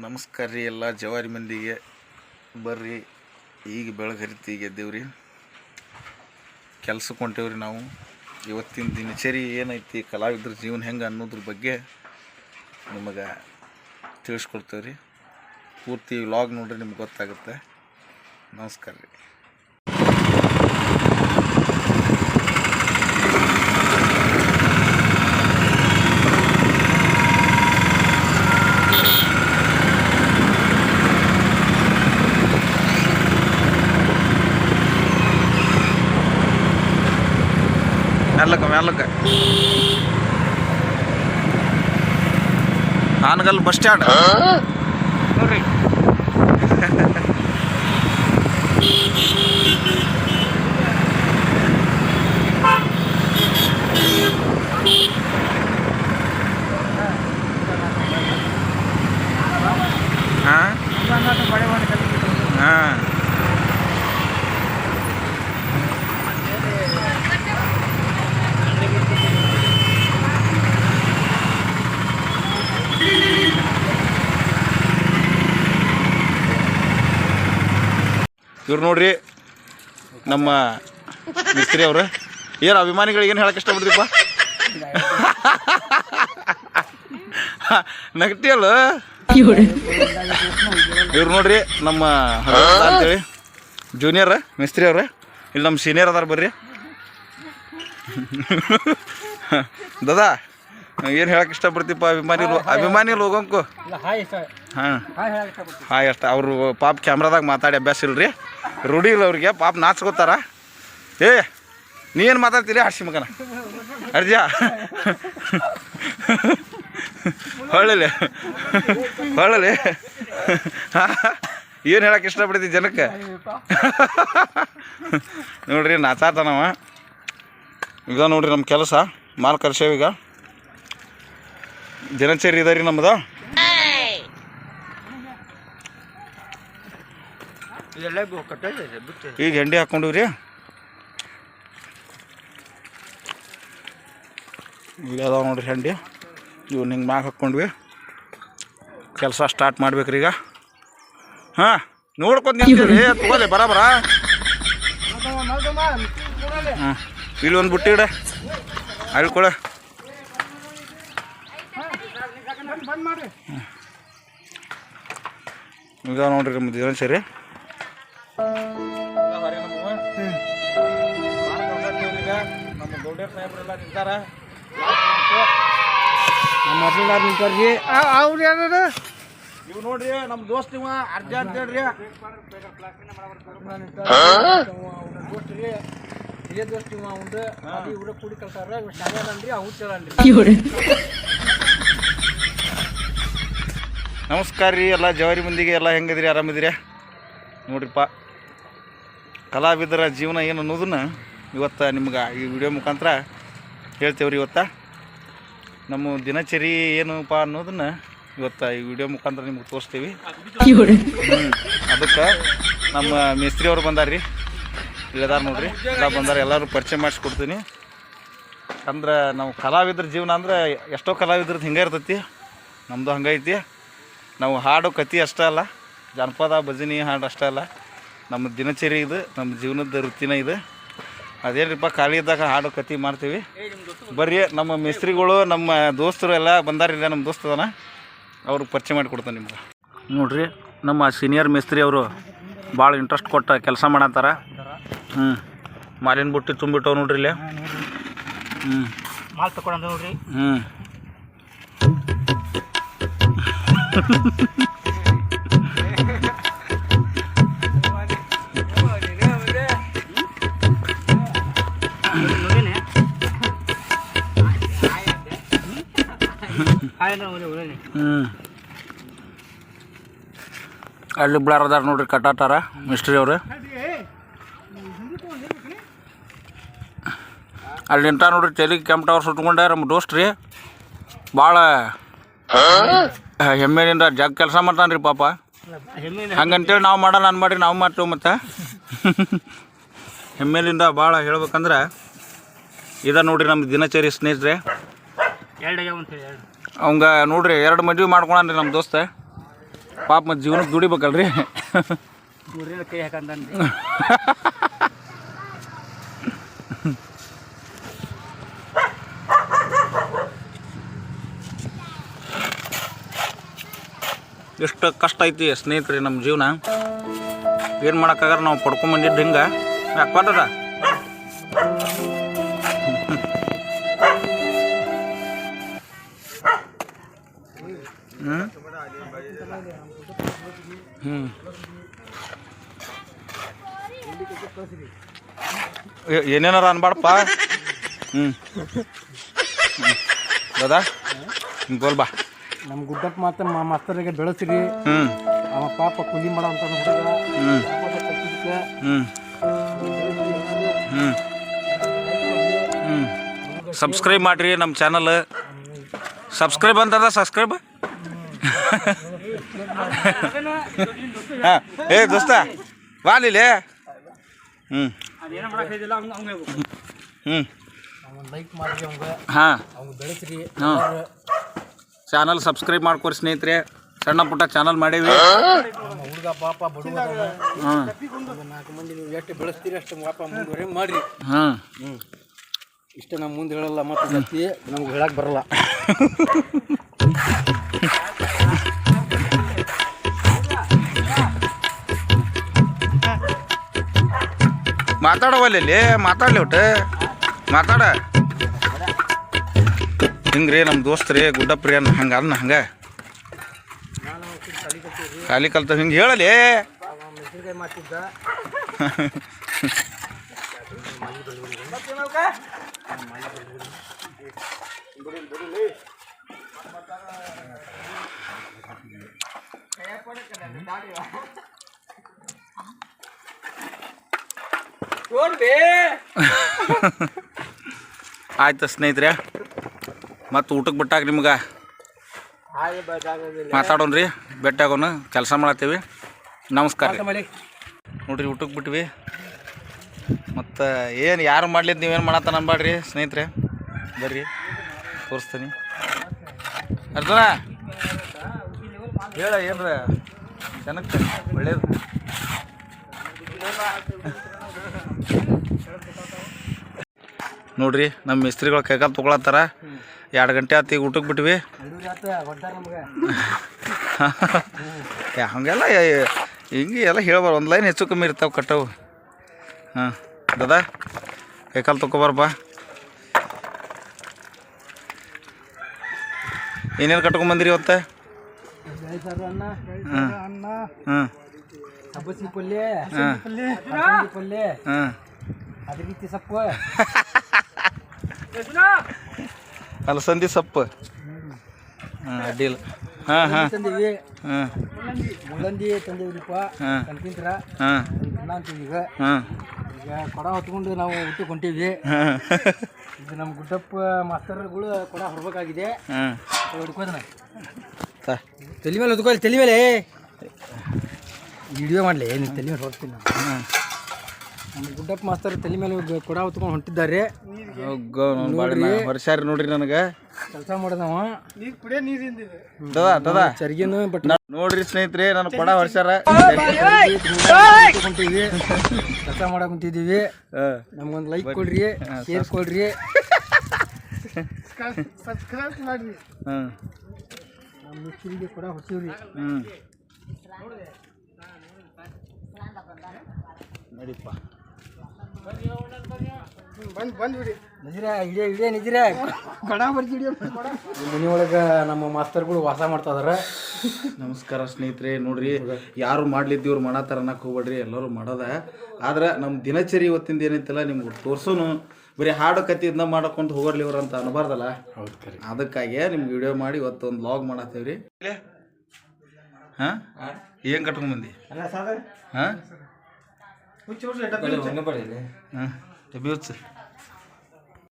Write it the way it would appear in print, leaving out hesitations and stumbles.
ನಮಸ್ಕಾರ ರೀ ಎಲ್ಲ ಜವಾರಿ ಮಂದಿಗೆ. ಬರ್ರಿ, ಈಗ ಬೆಳಗರಿತಿ ಗೆದ್ದೇವ್ರಿ, ಕೆಲ್ಸಕ್ಕೆ ಹೊಂಟೇವ್ರಿ. ನಾವು ಇವತ್ತಿನ ದಿನಚರಿ ಏನೈತಿ, ಕಲಾವಿದ್ರ ಜೀವನ ಹೆಂಗೆ ಅನ್ನೋದ್ರ ಬಗ್ಗೆ ನಿಮಗೆ ತಿಳಿಸ್ಕೊಡ್ತೇವೆ ರೀ. ಪೂರ್ತಿ ವ್ಲಾಗ್ ನೋಡ್ರಿ, ನಿಮ್ಗೆ ಗೊತ್ತಾಗುತ್ತೆ. ನಮಸ್ಕಾರ ರೀ. ಮೆಲ್ಲಕ ಹಾನಗಲ್ ಬಸ್ ಸ್ಟ್ಯಾಂಡ್ ನೋಡ್ರಿ. ಇವ್ರು ನೋಡ್ರಿ, ನಮ್ಮ ಮಿಸ್ತ್ರಿ ಅವರು. ಏನು ಅಭಿಮಾನಿಗಳಿಗೆ ಏನು ಹೇಳಕ್ಕೆ ಇಷ್ಟಪಡ್ತೀಪ್ಪ? ನಗಟಿಯಲ್ಲ. ಇವ್ರು ನೋಡ್ರಿ, ನಮ್ಮ ಅಂತೇಳಿ ಜೂನಿಯರ್ ಮಿಸ್ತ್ರಿ ಅವ್ರ. ಇಲ್ಲಿ ನಮ್ಮ ಸೀನಿಯರ್ ಅದಾರ, ಬರ್ರಿ. ದಾದಾ, ಏನು ಹೇಳಕ್ಕೆ ಇಷ್ಟಪಡ್ತೀಪ್ಪ ಅಭಿಮಾನಿಗಳು ಹೋಗೋಂಕು? ಹಾಂ ಹಾಯ್ ಅಷ್ಟ. ಅವರು ಪಾಪ ಕ್ಯಾಮ್ರಾದಾಗ ಮಾತಾಡಿ ಅಭ್ಯಾಸ ಇಲ್ರಿ, ರೂಢಿ ಇಲ್ಲ ಅವ್ರಿಗೆ. ಪಾಪ ನಾಚ್ಕೋತಾರ. ಏ ನೀನು ಮಾತಾಡ್ತೀರಿ ಹರ್ಷಿ ಮಗನ ಅರ್ಜಾ ಹೊಳ್ಳಲಿ ಹೊಳ್ಳಲಿ. ಏನು ಹೇಳಕ್ಕೆ ಇಷ್ಟಪಡ್ತೀವಿ ಜನಕ್ಕೆ? ನೋಡ್ರಿ, ನಾಚಾತಾನವ. ಈಗ ನೋಡ್ರಿ, ನಮ್ಮ ಕೆಲಸ ಮಾಲ್ ಕರ್ಸೇವೀಗ. ದಿನಚರಿ ಇದಾರಿ ನಮ್ಮದು. ಈಗ ಹೆಂಡಿ ಹಾಕ್ಕೊಂಡಿವ್ರಿ. ಈಗ ಅದಾವ ನೋಡ್ರಿ ಹೆಂಡಿ. ಇವ್ನ ಹಿಂಗೆ ಮ್ಯಾಗ ಹಾಕ್ಕೊಂಡ್ವಿ. ಕೆಲಸ ಸ್ಟಾರ್ಟ್ ಮಾಡ್ಬೇಕ್ರಿ ಈಗ. ಹಾಂ, ನೋಡ್ಕೊಂಡು ನಿಂತೀರಿ, ತಗೋಲಿ ಬರಾಬರ. ಹಾಂ, ಇಲ್ಲಿ ಒಂದು ಬುಟ್ಟಿ ಇಡ, ಅಲ್ಲಿ ಕೊಡ. ಈಗ ನೋಡ್ರಿ ನಮ್ಮ ದಿನಚರಿ. ನಮ್ಮ ಗೌಡ್ಯರ್ ಸಾಹೇಬ್ರೆಲ್ಲ ನಿಂತಾರ, ನಮ್ಮ ಅರ್ಜುನಾರ್ ನಿಂತಾರ್ರಿ. ಅವ್ರು ಯಾರು? ಇವ್ ನೋಡ್ರಿ, ನಮ್ಮ ದೋಸ್ತ್ ಇವ ಅರ್ಜ ಅಂತ ಹೇಳ್ರಿ. ದೋಸ್ತ್ ರೀ, ಇದೇ ದೋಸ್ತ್ ಇವ. ಅವ್ದು ಅದು ಇವ್ರ ಕೂಡಿ ಕಲ್ತಾರ. ಇವ್ ಶಾಲೆಯನ್ರಿ, ಅವ್ರು ಚಲನ್ರಿ. ನಮಸ್ಕಾರ ರೀ ಎಲ್ಲ ಜವಾರಿ ಮಂದಿಗೆ. ಎಲ್ಲ ಹೆಂಗದ್ರಿ? ಆರಾಮಿದ್ದೀರಿ? ನೋಡ್ರಿಪ್ಪ, ಕಲಾವಿದರ ಜೀವನ ಏನು ಅನ್ನೋದನ್ನ ಇವತ್ತು ನಿಮ್ಗೆ ಈ ವಿಡಿಯೋ ಮುಖಾಂತರ ಹೇಳ್ತೇವ್ರಿ. ಇವತ್ತು ನಮ್ಮ ದಿನಚರಿ ಏನಪ್ಪ ಅನ್ನೋದನ್ನ ಇವತ್ತು ಈ ವಿಡಿಯೋ ಮುಖಾಂತರ ನಿಮ್ಗೆ ತೋರಿಸ್ತೀವಿ. ಅದಕ್ಕೆ ನಮ್ಮ ಮೇಸ್ತ್ರಿ ಅವ್ರು ಬಂದಾರ್ರಿ, ಇಲ್ಲದಾರ ನೋಡ್ರಿ. ಎಲ್ಲ ಬಂದಾರ, ಎಲ್ಲರೂ ಪರಿಚಯ ಮಾಡಿಸ್ಕೊಡ್ತೀನಿ. ಅಂದ್ರೆ ನಾವು ಕಲಾವಿದ್ರ ಜೀವನ ಅಂದ್ರೆ ಎಷ್ಟೋ ಕಲಾವಿದ್ರದ್ದು ಹಿಂಗೆ ಇರ್ತೈತಿ. ನಮ್ಮದು ಹಂಗೈತಿ. ನಾವು ಹಾಡು ಕತೆ ಅಷ್ಟೇ ಅಲ್ಲ, ಜಾನಪದ ಭಜನೆ ಹಾಡು ಅಷ್ಟೇ ಅಲ್ಲ, ನಮ್ಮ ದಿನಚರಿ ಇದು, ನಮ್ಮ ಜೀವನದ ವೃತ್ತಿನ ಇದು. ಅದೇನಿರಪ್ಪ, ಖಾಲಿ ಇದ್ದಾಗ ಹಾಡು ಕತೆ ಮಾಡ್ತೀವಿ. ಬರ್ರಿ, ನಮ್ಮ ಮೇಸ್ತ್ರಿಗಳು ನಮ್ಮ ದೋಸ್ತರು ಎಲ್ಲ ಬಂದಾರಿಲ್ಲ. ನಮ್ಮ ದೋಸ್ತ ಅದಾನ, ಅವ್ರಿಗೆ ಪರಿಚಯ ಮಾಡಿಕೊಡ್ತಾನೆ ನಿಮ್ಗೆ. ನೋಡ್ರಿ, ನಮ್ಮ ಸೀನಿಯರ್ ಮೇಸ್ತ್ರಿ ಅವರು ಭಾಳ ಇಂಟ್ರೆಸ್ಟ್ ಕೊಟ್ಟು ಕೆಲಸ ಮಾಡತ್ತಾರ. ಮಾಲಿನ ಬುಟ್ಟಿ ತುಂಬಿಟ್ಟವು ನೋಡ್ರಿ ಇಲ್ಲಿ. ಮಾಲ್ ತಗೊಂಡ ನೋಡ್ರಿ. ಅಲ್ಲಿ ಬಿಳಾರದಾರ ನೋಡ್ರಿ, ಕಟ್ಟಾಟಾರ ಮಿಸ್ಟ್ರಿ ಅವರು. ಅಲ್ಲಿ ನಿಂತ ನೋಡ್ರಿ, ತೆಲಿಗೆ ಕೆಂಪು ಟವರ್ ಸುಟ್ಕೊಂಡೆ ನಮ್ಮ ದೋಸ್ತ್ ರೀ. ಭಾಳ ಹೆಮ್ಮೆಯಿಂದ ಜಗ್ ಕೆಲಸ ಮಾಡ್ತಾನೆ ರೀ ಪಾಪ. ಹಂಗಂತೇಳಿ ನಾವು ಮಾಡಲ್ಲ ಅನ್ಮಾಡ್ರಿ, ನಾವು ಮಾಡ್ತೇವೆ. ಮತ್ತು ಹೆಮ್ಮೆಲಿಂದ ಭಾಳ ಹೇಳ್ಬೇಕಂದ್ರೆ ಇದ ನೋಡ್ರಿ ನಮ್ಮ ದಿನಚರಿ ಸ್ನೇಹಿತರೆ. ಅವಂಗ ನೋಡ್ರಿ 2 ಮದುವೆ ಮಾಡ್ಕೊಳನ್ರಿ ನಮ್ಮ ದೋಸ್ತ. ಪಾಪ ಮತ್ತು ಜೀವನಕ್ಕೆ ದುಡಿಬೇಕಲ್ರಿ. ಊರಿನ ಕೈ ಹಾಕಂತಾನೆ. ಎಷ್ಟು ಕಷ್ಟ ಐತಿ ಸ್ನೇಹಿತರೆ ನಮ್ಮ ಜೀವನ. ಏನು ಮಾಡೋಕ್ಕಾಗಾರ ನಾವು ಪಡ್ಕೊಂಬಂದಿದ್ದು ಹಿಂಗೆ ಯಾಕೆ ಪಟ್ಟದ. ಏನೇನಾರ ಅನ್ಬಾಡಪ್ಪ. ಹೌದಾ ಬೋಲ್ ಬಾ. ನಮ್ಮ ಗುಡ್ಡಪ್ಪ ಮಾಸ್ತರಿಗೆ ಬೆಳೆಸ್ರಿ. ಅವ ಪಾಪ ಕೂಲಿ ಮಾಡೋ ಅಂತ ಸಬ್ಸ್ಕ್ರೈಬ್ ಮಾಡಿರಿ ನಮ್ಮ ಚಾನಲ್. ಸಬ್ಸ್ಕ್ರೈಬ್ ಅಂತದ ಸಬ್ಸ್ಕ್ರೈಬ್. ಹಾಂ ಏ ದೋಸ್ತ ವಾಲಿಲೆ. ಲೈಕ್ ಮಾಡಿ ಅವಂಗೆ. ಹಾಂ ಅವ್ನು ಬೆಳೆಸ್ರಿ. ಹಾಂ ಚಾನಲ್ ಸಬ್ಸ್ಕ್ರೈಬ್ ಮಾಡ್ಕೊರಿ ಸ್ನೇಹಿತರೆ. ಸಣ್ಣ ಪುಟ್ಟ ಚಾನಲ್ ಮಾಡೀವಿ. ಹುಡುಗ ಪಾಪ ಬಡವ. ಹಾಂ 4 ಮಂದಿ ನೀವು ಎಷ್ಟು ಬೆಳೆಸ್ತೀರಿ ಅಷ್ಟು ಪಾಪ ಮುಂದುವರೆ ಮಾಡಿರಿ. ಹಾಂ ಇಷ್ಟ ನಮ್ಮ ಮುಂದೆ ಹೇಳಲ್ಲ ಮತ್ತು ಜಾಸ್ತಿ ನಮ್ಗೆ ಹೇಳಕ್ಕೆ ಬರಲ್ಲ. ಮಾತಾಡವಲ್ಲಿ ಮಾತಾಡ್ಲಿ ಒಟ್ಟು ಮಾತಾಡ. ಹಿಂಗ್ರಿ ನಮ್ಮ ದೋಸ್ತ್ರಿ ಗುಡ್ಡಪ್ರಿ ಅನ್ನ ಹಂಗೆ ಅನ್ನ ಹಂಗೆ ಖಾಲಿ ಕಲ್ತ ಹಿಂಗೆ ಹೇಳಲಿ. ಮಾಡ್ತಿದ್ದ ಆಯ್ತು ಸ್ನೇಹಿತರೆ, ಮತ್ತು ಊಟಕ್ಕೆ ಬಿಟ್ಟಾಗ ನಿಮ್ಗೆ ಮಾತಾಡೋಣ್ರಿ. ಭೇಟಿ ಆಗೋಣ. ಕೆಲಸ ಮಾಡತ್ತೀವಿ. ನಮಸ್ಕಾರ ರೀ. ನೋಡ್ರಿ ಊಟಕ್ಕೆ ಬಿಟ್ವಿ. ಮತ್ತು ಏನು ಯಾರು ಮಾಡ್ಲಿದ್ದು ನೀವೇನು ಮಾಡತ್ತ ಅನ್ಬೇಡ್ರಿ ಸ್ನೇಹಿತರೆ. ಬರ್ರಿ ತೋರಿಸ್ತೀನಿ. ಅರ್ಜುನ ಹೇಳ ಏನ್ರ ಜನಕ್ಕೆ ಒಳ್ಳೇದು. ನೋಡ್ರಿ ನಮ್ಮ ಮಿಸ್ತ್ರಿಗಳು ಕೈಕಾಲು ತೊಗೊಳತ್ತಾರ. 2 ಗಂಟೆ ಆತು ಈಗ ಊಟಕ್ಕೆ ಬಿಟ್ವಿ. ಹಂಗೆಲ್ಲ ಹಿಂಗೆ ಎಲ್ಲ ಹೇಳ್ಬಾರ್ದು. ಒಂದು ಲೈನ್ ಹೆಚ್ಚು ಕಮ್ಮಿ ಇರ್ತಾವೆ ಕಟ್ಟವು. ಹಾಂ ದಾದಾ ಕೈಕಾಲು ತೊಗೊಬಾರಪ್ಪ. ಏನೇನು ಕಟ್ಕೊಂಬಂದಿರಿ ಇವತ್ತು? ಹಾಂ ಸಬ್ಬಸಿ ಪಲ್ಯ, ಪಲ್ಯ, ಅದ್ರ ರೀತಿ ಸೊಪ್ಪು, ಅಲಸಂದಿ ಸೊಪ್ಪು. ಹಾಂ ಅಡ್ಡಿಲ್ಲ. ಹಾಂ ಹಾಂ ತಂದೀವಿ. ಹಾಂ ಮುಳ್ಳಂದಿ ತಂದೀವ್ರಿಪ್ಪ. ಕಲ್ತಿಂತ್ರ ಅಂತೀವಿ. ಹಾಂ ಈಗ ಕೊಡ ಹೊತ್ಕೊಂಡು ನಾವು ಊಟಕ್ಕೆ ಹೊಂಟೀವಿ. ಇದು ನಮ್ಮ ಗುಡ್ಡಪ್ಪ ಮಾಸ್ತರ್ಗಳು ಕೊಡ ಹೊರಬೇಕಾಗಿದೆ. ಹಿಡ್ಕೋದನ ತಲೆ ಮೇಲೆ ಹೊತ್ಕೊಳ್ಳಿ. ತಲೆ ಮೇಲೆ ವಿಡಿಯೋ ಮಾಡಲಿ. ನೀವು ತಲೆ ಮೇಲೆ ಹೊಡ್ತೀನಿ ನಾನು. ನಮ್ಮ ಗುಡ್ಡಪ್ಪ ಮಾಸ್ತರ್ ತಲೆ ಮೇಲೆ ಕೊಡ ಹೊತ್ಕೊಂಡು ಹೊಂಟಿದ್ದಾರೆ. ವರ್ಷಾರಿ ನೋಡ್ರಿ ನನಗೆ ಕೆಲಸ ಮಾಡೋದವ ಚರ್ಗಿನ ಬಟ್ ನೋಡ್ರಿ ಸ್ನೇಹಿತರೆ ನನ್ನ ಕೊಡ ವರ್ಷಾರ ಹೊಂಟೀವಿ. ಕೆಲಸ ಮಾಡಕ್ ಕುಂತಿದ್ದೀವಿ. ನಮ್ಗೊಂದು ಲೈಕ್ ಕೊಡ್ರಿ, ಶೇರ್ ಕೊಡ್ರಿ, ಸಬ್ಸ್ಕ್ರೈಬ್ ಮಾಡ್ರಿ. ನಮ್ಮ ಮಿಸ್ತ್ರಿಗೆ ಕೊಡ ಹೊಸೀವ್ರಿ. ನಡಿಪ್ಪ ಮನೆಯೊಳಗೆ ನಮ್ಮ ಮಾಸ್ತರ್ಗಳು ವಾಸ ಮಾಡ್ತಾ ಇದಾರೆ. ನಮಸ್ಕಾರ ಸ್ನೇಹಿತರೆ. ನೋಡ್ರಿ ಯಾರು ಮಾಡ್ಲಿದ್ದೀವ್ರು ಮಾಡತ್ತಾರ ಅನ್ನಕ್ಕೆ ಹೋಗ್ಬೇಡ್ರಿ, ಎಲ್ಲರೂ ಮಾಡೋದ. ಆದ್ರೆ ನಮ್ಮ ದಿನಚರಿ ಇವತ್ತಿಂದ ಏನೈತಲ್ಲ ನಿಮ್ಗೆ ತೋರ್ಸೋನು. ಬರೀ ಹಾಡು ಕತ್ತಿ ಇದನ್ನ ಮಾಡಕೊಂಡು ಹೋಗೋರ್ಲಿ ಇವ್ರು ಅಂತ ಅನ್ಬಾರ್ದಲ್ಲ. ಅದಕ್ಕಾಗಿ ನಿಮ್ಗೆ ವಿಡಿಯೋ ಮಾಡಿ ಇವತ್ತು ಒಂದು ವ್ಲಾಗ್ ಮಾಡತ್ತೇವ್ರಿ. ಹಾಂ ಏನು ಕಟ್ಕೊಂಡ್ಬಂದಿ? ಹಾಂ ಹಾಂ